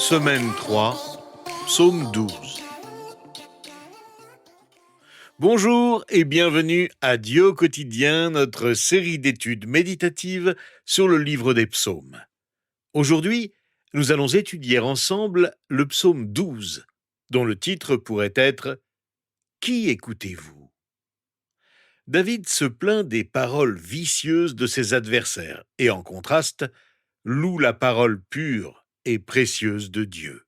Semaine 3, Psaume 12. Bonjour et bienvenue à Dieu au quotidien, notre série d'études méditatives sur le livre des psaumes. Aujourd'hui, nous allons étudier ensemble le psaume 12, dont le titre pourrait être « Qui écoutez-vous » David se plaint des paroles vicieuses de ses adversaires et en contraste, loue la parole pure et précieuse de Dieu.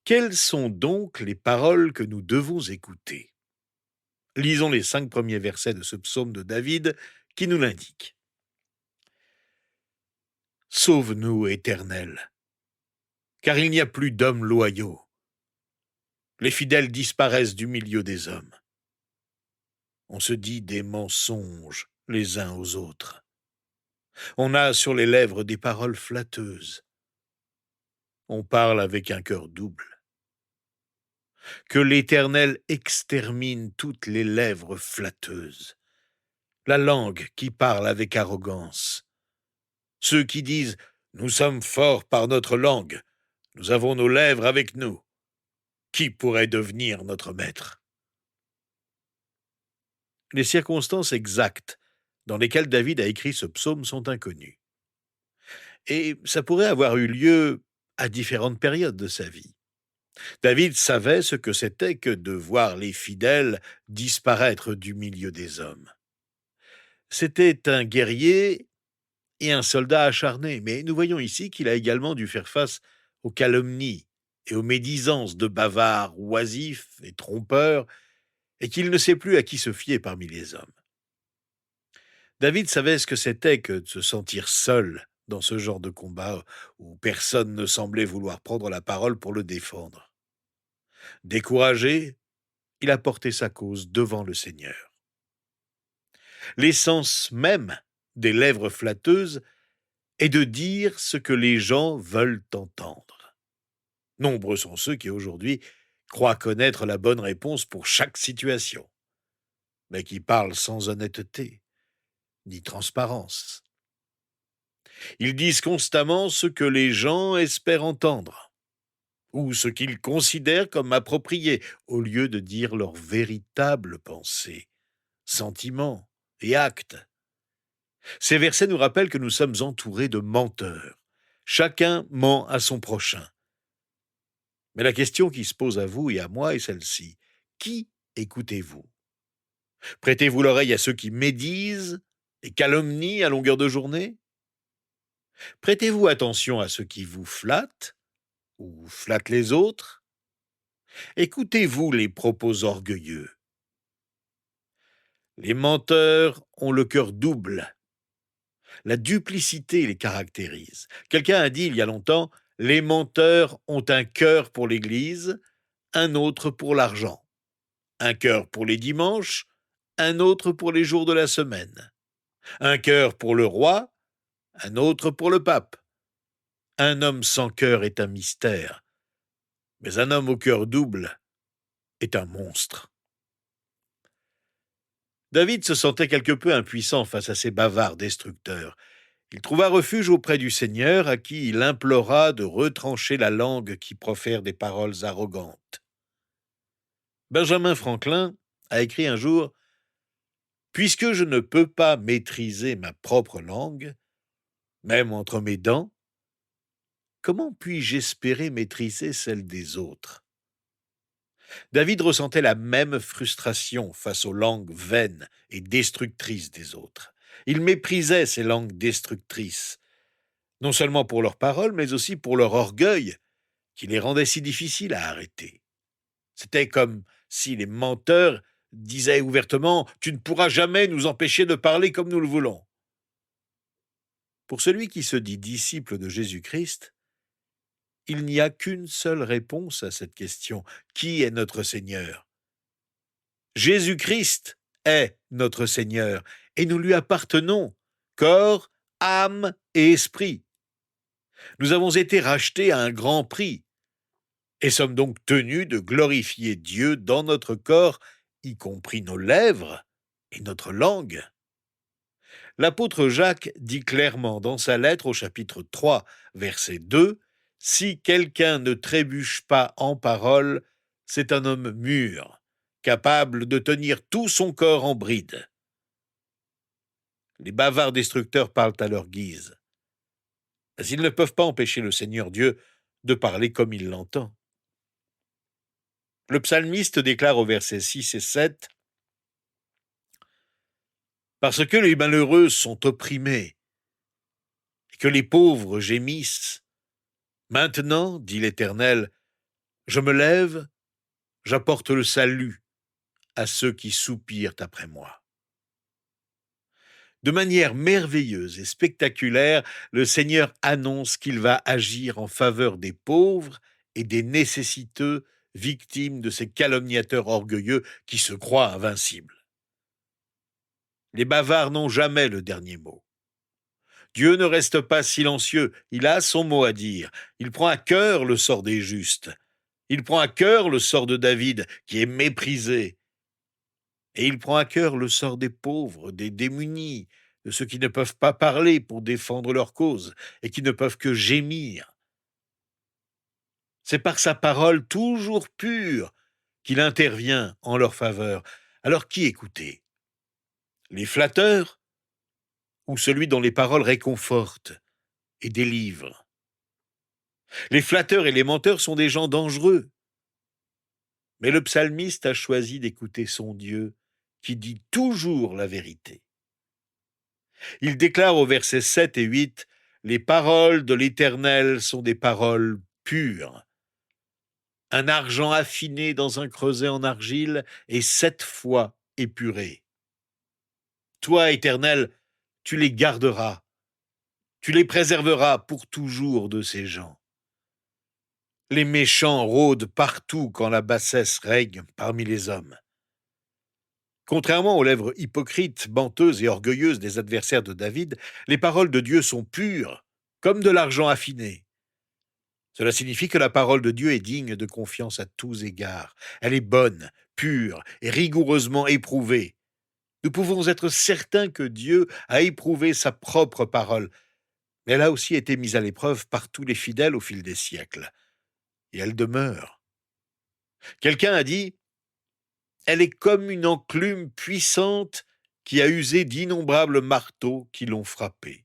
Quelles sont donc les paroles que nous devons écouter ? Lisons les 5 premiers versets de ce psaume de David qui nous l'indiquent. « Sauve-nous, Éternel, car il n'y a plus d'hommes loyaux. Les fidèles disparaissent du milieu des hommes. On se dit des mensonges les uns aux autres. On a sur les lèvres des paroles flatteuses. On parle avec un cœur double. Que l'Éternel extermine toutes les lèvres flatteuses, la langue qui parle avec arrogance. Ceux qui disent « Nous sommes forts par notre langue, nous avons nos lèvres avec nous. Qui pourrait devenir notre maître ?» Les circonstances exactes dans lesquelles David a écrit ce psaume sont inconnues. Et ça pourrait avoir eu lieu à différentes périodes de sa vie. David savait ce que c'était que de voir les fidèles disparaître du milieu des hommes. C'était un guerrier et un soldat acharné, mais nous voyons ici qu'il a également dû faire face aux calomnies et aux médisances de bavards oisifs et trompeurs, et qu'il ne sait plus à qui se fier parmi les hommes. David savait ce que c'était que de se sentir seul dans ce genre de combat où personne ne semblait vouloir prendre la parole pour le défendre. Découragé, il a porté sa cause devant le Seigneur. L'essence même des lèvres flatteuses est de dire ce que les gens veulent entendre. Nombreux sont ceux qui aujourd'hui croient connaître la bonne réponse pour chaque situation, mais qui parlent sans honnêteté ni transparence. Ils disent constamment ce que les gens espèrent entendre, ou ce qu'ils considèrent comme approprié, au lieu de dire leurs véritables pensées, sentiments et actes. Ces versets nous rappellent que nous sommes entourés de menteurs. Chacun ment à son prochain. Mais la question qui se pose à vous et à moi est celle-ci. Qui écoutez-vous ? Prêtez-vous l'oreille à ceux qui médisent et calomnient à longueur de journée ? Prêtez-vous attention à ceux qui vous flattent ou flattent les autres ? Écoutez-vous les propos orgueilleux ? Les menteurs ont le cœur double. La duplicité les caractérise. Quelqu'un a dit il y a longtemps, « Les menteurs ont un cœur pour l'Église, un autre pour l'argent. Un cœur pour les dimanches, un autre pour les jours de la semaine. Un cœur pour le roi, un autre pour le pape. Un homme sans cœur est un mystère, mais un homme au cœur double est un monstre. » David se sentait quelque peu impuissant face à ces bavards destructeurs. Il trouva refuge auprès du Seigneur, à qui il implora de retrancher la langue qui profère des paroles arrogantes. Benjamin Franklin a écrit un jour « Puisque je ne peux pas maîtriser ma propre langue, même entre mes dents, comment puis-je espérer maîtriser celle des autres ?» David ressentait la même frustration face aux langues vaines et destructrices des autres. Il méprisait ces langues destructrices, non seulement pour leurs paroles, mais aussi pour leur orgueil, qui les rendait si difficiles à arrêter. C'était comme si les menteurs disaient ouvertement « Tu ne pourras jamais nous empêcher de parler comme nous le voulons ». Pour celui qui se dit disciple de Jésus-Christ, il n'y a qu'une seule réponse à cette question. Qui est notre Seigneur ? Jésus-Christ est notre Seigneur et nous lui appartenons, corps, âme et esprit. Nous avons été rachetés à un grand prix et sommes donc tenus de glorifier Dieu dans notre corps, y compris nos lèvres et notre langue. L'apôtre Jacques dit clairement dans sa lettre au chapitre 3, verset 2, « Si quelqu'un ne trébuche pas en parole, c'est un homme mûr, capable de tenir tout son corps en bride. Les bavards destructeurs parlent à leur guise, mais ils ne peuvent pas empêcher le Seigneur Dieu de parler comme il l'entend. Le psalmiste déclare au verset 6 et 7 « Parce que les malheureux sont opprimés et que les pauvres gémissent, maintenant, dit l'Éternel, je me lève, j'apporte le salut à ceux qui soupirent après moi. » De manière merveilleuse et spectaculaire, le Seigneur annonce qu'il va agir en faveur des pauvres et des nécessiteux, victimes de ces calomniateurs orgueilleux qui se croient invincibles. Les bavards n'ont jamais le dernier mot. Dieu ne reste pas silencieux, il a son mot à dire. Il prend à cœur le sort des justes. Il prend à cœur le sort de David, qui est méprisé. Et il prend à cœur le sort des pauvres, des démunis, de ceux qui ne peuvent pas parler pour défendre leur cause et qui ne peuvent que gémir. C'est par sa parole toujours pure qu'il intervient en leur faveur. Alors qui écouter? Les flatteurs ou celui dont les paroles réconfortent et délivrent? Les flatteurs et les menteurs sont des gens dangereux. Mais le psalmiste a choisi d'écouter son Dieu qui dit toujours la vérité. Il déclare au verset 7 et 8 « Les paroles de l'Éternel sont des paroles pures. Un argent affiné dans un creuset en argile est 7 fois épuré. Toi, Éternel, tu les garderas, tu les préserveras pour toujours de ces gens. Les méchants rôdent partout quand la bassesse règne parmi les hommes. » Contrairement aux lèvres hypocrites, menteuses et orgueilleuses des adversaires de David, les paroles de Dieu sont pures, comme de l'argent affiné. Cela signifie que la parole de Dieu est digne de confiance à tous égards. Elle est bonne, pure et rigoureusement éprouvée. Nous pouvons être certains que Dieu a éprouvé sa propre parole, mais elle a aussi été mise à l'épreuve par tous les fidèles au fil des siècles. Et elle demeure. Quelqu'un a dit « Elle est comme une enclume puissante qui a usé d'innombrables marteaux qui l'ont frappée. »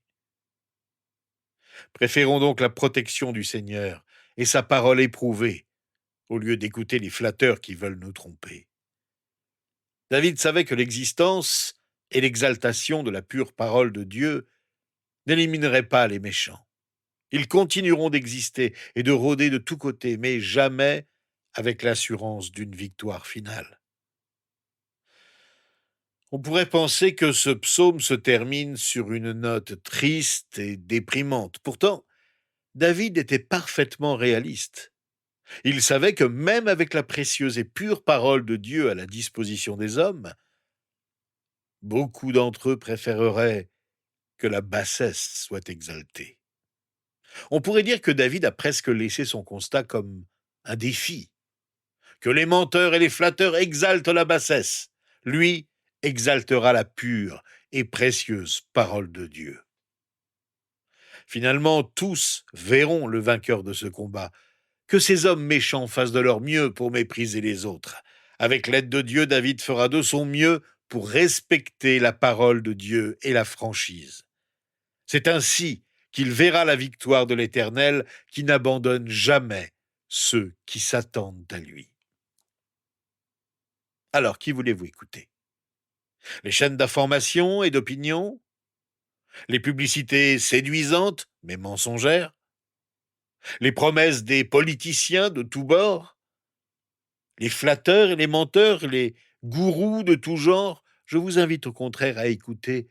Préférons donc la protection du Seigneur et sa parole éprouvée, au lieu d'écouter les flatteurs qui veulent nous tromper. David savait que l'existence et l'exaltation de la pure parole de Dieu n'élimineraient pas les méchants. Ils continueront d'exister et de rôder de tous côtés, mais jamais avec l'assurance d'une victoire finale. On pourrait penser que ce psaume se termine sur une note triste et déprimante. Pourtant, David était parfaitement réaliste. Il savait que même avec la précieuse et pure parole de Dieu à la disposition des hommes, beaucoup d'entre eux préféreraient que la bassesse soit exaltée. On pourrait dire que David a presque laissé son constat comme un défi, que les menteurs et les flatteurs exaltent la bassesse. Lui exaltera la pure et précieuse parole de Dieu. Finalement, tous verront le vainqueur de ce combat. Que ces hommes méchants fassent de leur mieux pour mépriser les autres. Avec l'aide de Dieu, David fera de son mieux pour respecter la parole de Dieu et la franchise. C'est ainsi qu'il verra la victoire de l'Éternel qui n'abandonne jamais ceux qui s'attendent à lui. Alors, qui voulez-vous écouter? Les chaînes d'information et d'opinion? Les publicités séduisantes mais mensongères? Les promesses des politiciens de tous bords? Les flatteurs et les menteurs, les gourous de tout genre? Je vous invite au contraire à écouter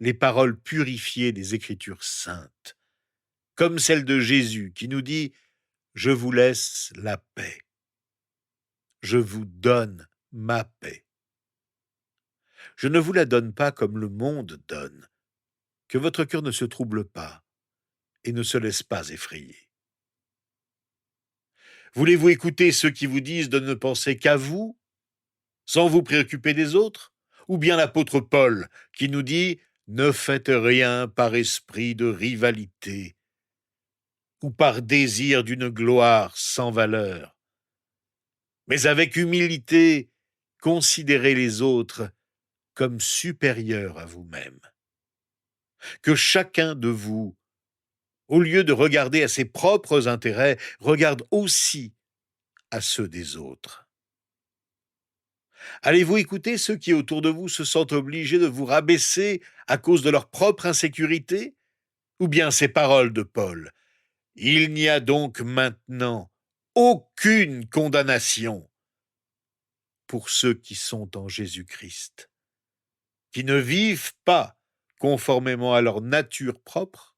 les paroles purifiées des Écritures saintes, comme celle de Jésus qui nous dit « Je vous laisse la paix. Je vous donne ma paix. Je ne vous la donne pas comme le monde donne. Que votre cœur ne se trouble pas et ne se laisse pas effrayer. » Voulez-vous écouter ceux qui vous disent de ne penser qu'à vous, sans vous préoccuper des autres? Ou bien l'apôtre Paul qui nous dit « Ne faites rien par esprit de rivalité ou par désir d'une gloire sans valeur, mais avec humilité, considérez les autres comme supérieurs à vous-même. Que chacun de vous, au lieu de regarder à ses propres intérêts, regarde aussi à ceux des autres. Allez-vous écouter ceux qui autour de vous se sentent obligés de vous rabaisser à cause de leur propre insécurité? Ou bien ces paroles de Paul: il n'y a donc maintenant aucune condamnation pour ceux qui sont en Jésus-Christ, qui ne vivent pas conformément à leur nature propre,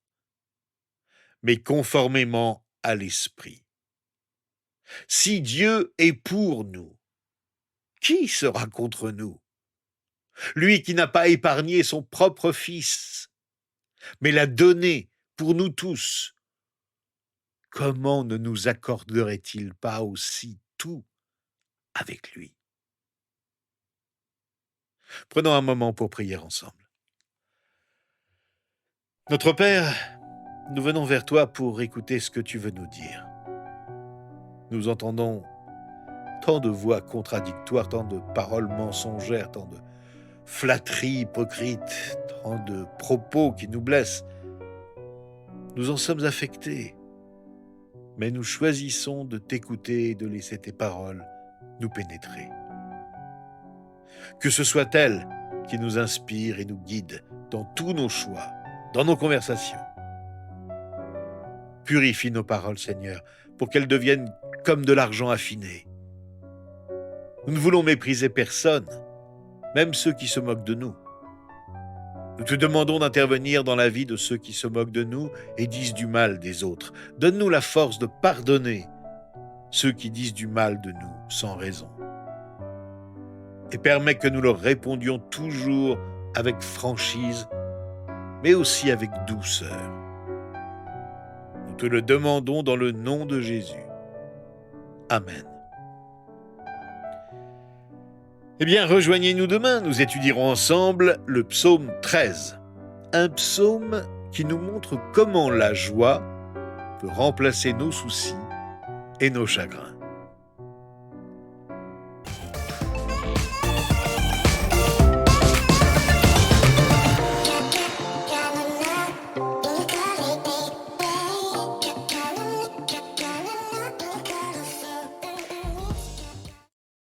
mais conformément à l'Esprit. Si Dieu est pour nous, qui sera contre nous? Lui qui n'a pas épargné son propre Fils, mais l'a donné pour nous tous, comment ne nous accorderait-il pas aussi tout avec lui? Prenons un moment pour prier ensemble. Notre Père, nous venons vers toi pour écouter ce que tu veux nous dire. Nous entendons tant de voix contradictoires, tant de paroles mensongères, tant de flatteries hypocrites, tant de propos qui nous blessent. Nous en sommes affectés, mais nous choisissons de t'écouter et de laisser tes paroles nous pénétrer. Que ce soit elles qui nous inspirent et nous guident dans tous nos choix, dans nos conversations. Purifie nos paroles, Seigneur, pour qu'elles deviennent comme de l'argent affiné. Nous ne voulons mépriser personne, même ceux qui se moquent de nous. Nous te demandons d'intervenir dans la vie de ceux qui se moquent de nous et disent du mal des autres. Donne-nous la force de pardonner ceux qui disent du mal de nous sans raison. Et permets que nous leur répondions toujours avec franchise, mais aussi avec douceur. Nous te le demandons dans le nom de Jésus. Amen. Eh bien, rejoignez-nous demain, nous étudierons ensemble le psaume 13. Un psaume qui nous montre comment la joie peut remplacer nos soucis et nos chagrins.